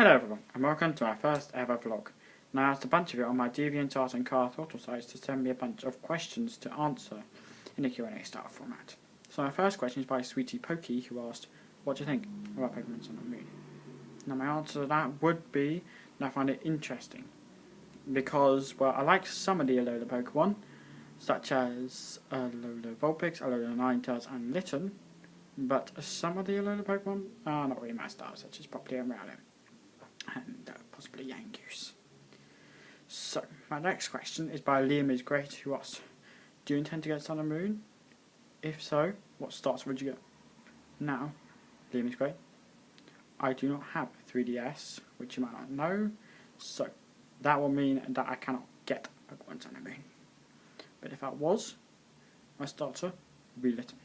Hello everyone, and welcome to my first ever vlog. Now I asked a bunch of you on my DeviantArt and Car Throttle sites to send me a bunch of questions to answer in a Q&A style format. So my first question is by Sweetie Pokey, who asked, what do you think about Pokemon Sun and Moon? Now my answer to that would be that I find it interesting. Because, well, I like some of the Alola Pokemon, such as Alola Vulpix, Alola Ninetales and Litten, but some of the Alola Pokemon are not really my style, such as Popplio and Rowlet, and possibly Yangoose. So, my next question is by Liam is Great, who asks, do you intend to get Sun and Moon? If so, what starts would you get? Now, Liam is Great, I do not have a 3DS, which you might not know, so that will mean that I cannot get Pokemon Sun and Moon. But if that was, my starter would be Litten.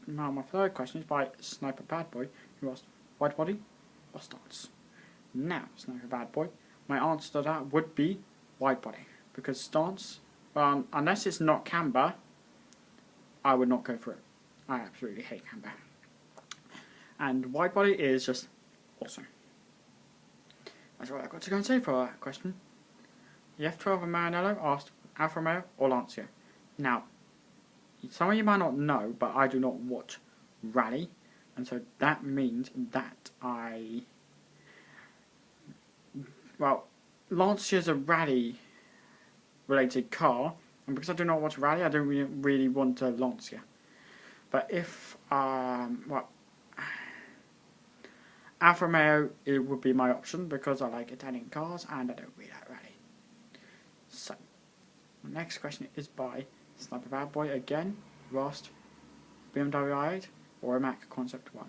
Now my third question is by Sniper Bad Boy, who asked, White Body or Stance? Now, Sniper Bad Boy, my answer to that would be White Body, because Stance, unless it's not Camber, I would not go for it. I absolutely hate Camber. And White Body is just awesome. That's all I've got to go and say for that question. The F12 of Marinello asked Alfa Romeo or Lancia. Now, some of you might not know, but I do not watch Rally, and so that means that Lancia is a Rally related car, and because I do not watch Rally, I don't really want a Lancia. But if, Alfa Romeo, it would be my option because I like Italian cars and I don't really like Rally. So, the next question is by Sniper Bad Boy again, who asked BMW i8 or a Mac Concept 1.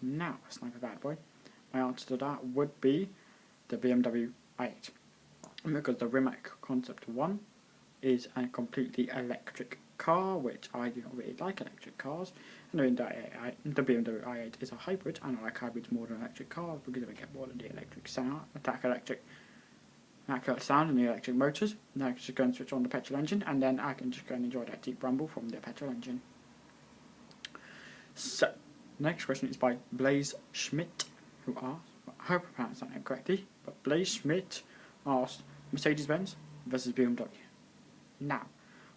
Now, Sniper Bad Boy, my answer to that would be the BMW i8. Because the Rimac Concept 1 is a completely electric car, which I do not really like electric cars. And the BMW i8 is a hybrid, and I like hybrids more than electric cars because I get more than the electric sound, accurate sound and the electric motors. Now I can just go and switch on the petrol engine, and then I can just go and enjoy that deep rumble from the petrol engine. So, next question is by Blaze Schmidt, who asked, I hope I pronounced that name correctly, but Blaze Schmidt asked Mercedes-Benz versus BMW. Now,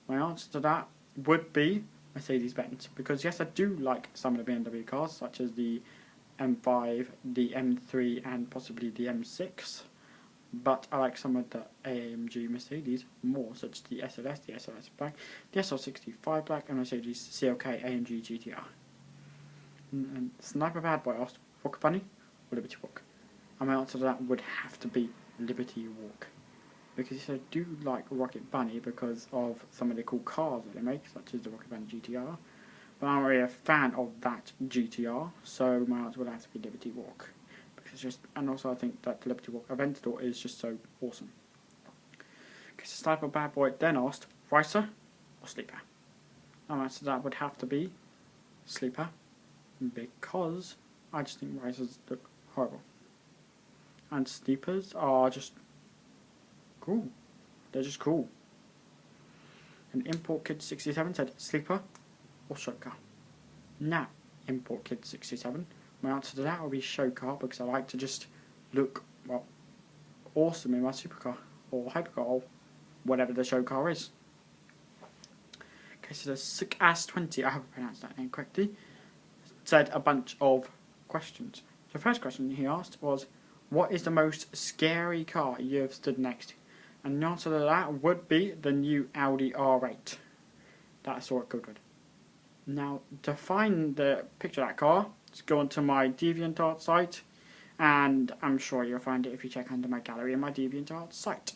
my answer to that would be Mercedes-Benz, because yes, I do like some of the BMW cars, such as the M5, the M3 and possibly the M6, but I like some of the AMG Mercedes more, such as the SLS, the SLS Black, the SL65 Black and Mercedes CLK AMG GTR. And Sniper Bad Boy asked, Rocket Bunny or Liberty Walk? And my answer to that would have to be Liberty Walk, because I do like Rocket Bunny because of some of the cool cars that they make, such as the Rocket Bunny GTR, but I'm not really a fan of that GTR, so my answer would have to be Liberty Walk. And also I think that the Liberty Walk Aventador is just so awesome. Okay, so Sniper Bad Boy then asked, Ricer or Sleeper? And my answer to that would have to be Sleeper, because I just think Ricers look horrible. And Sleepers are just cool. They're just cool. And Import Kid 67 said, Sleeper or Show Car? Now, Import Kid 67, my answer to that will be Show Car, because I like to just look, well, awesome in my supercar or hypercar or whatever the show car is. Okay, so the Sick Ass 20, I hope I pronounced that name correctly, said a bunch of questions. The first question he asked was, what is the most scary car you have stood next to? And the answer to that would be the new Audi R8 that I saw at Goodwood. Now, to find the picture of that car, just go onto my DeviantArt site, and I'm sure you'll find it if you check under my gallery in my DeviantArt site.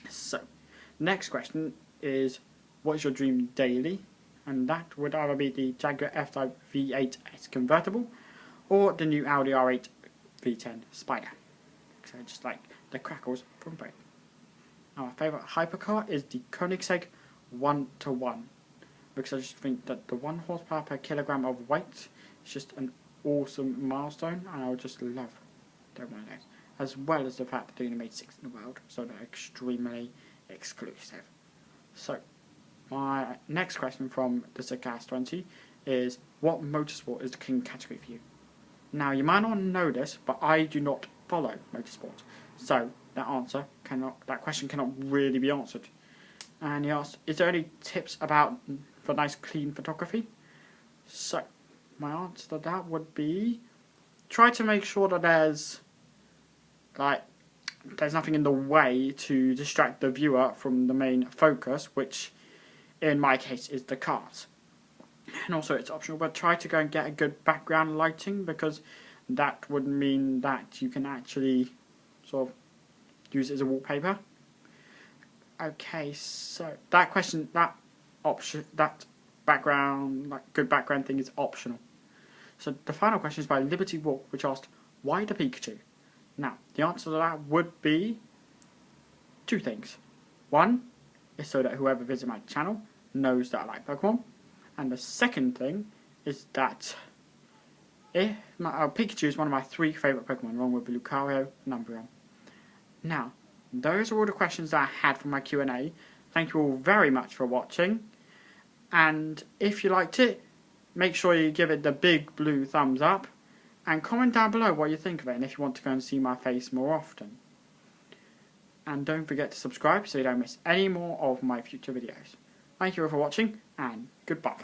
So, next question is, what is your dream daily? And that would either be the Jaguar F-Type V8S convertible, or the new Audi R8 V10 Spider. So I just like the crackles from both. Now, my favourite hypercar is the Koenigsegg 1-to-1, because I just think that the 1 horsepower per kilogram of weight is just an awesome milestone, and I would just love that one of those. As well as the fact that they only made 6 in the world, so they're extremely exclusive. So, my next question from the Sick Ass 20 is, what motorsport is the king category for you? Now, you might not know this, but I do not follow motorsport, so that question cannot really be answered. And he asked, is there any tips for nice clean photography? So, my answer to that would be, try to make sure that there's nothing in the way to distract the viewer from the main focus, which in my case is the cars. And also it's optional, but try to go and get a good background lighting, because that would mean that you can actually sort of use it as a wallpaper. Okay, so that background, good background thing is optional. So the final question is by Liberty Walk, which asked, why the Pikachu? Now, the answer to that would be two things. One is so that whoever visits my channel knows that I like Pokemon. And the second thing is that Pikachu is one of my 3 favourite Pokemon, along with Lucario and Umbreon. Now, those are all the questions that I had for my Q&A. Thank you all very much for watching. And if you liked it, make sure you give it the big blue thumbs up. And comment down below what you think of it, and if you want to go and see my face more often. And don't forget to subscribe so you don't miss any more of my future videos. Thank you all for watching, and goodbye.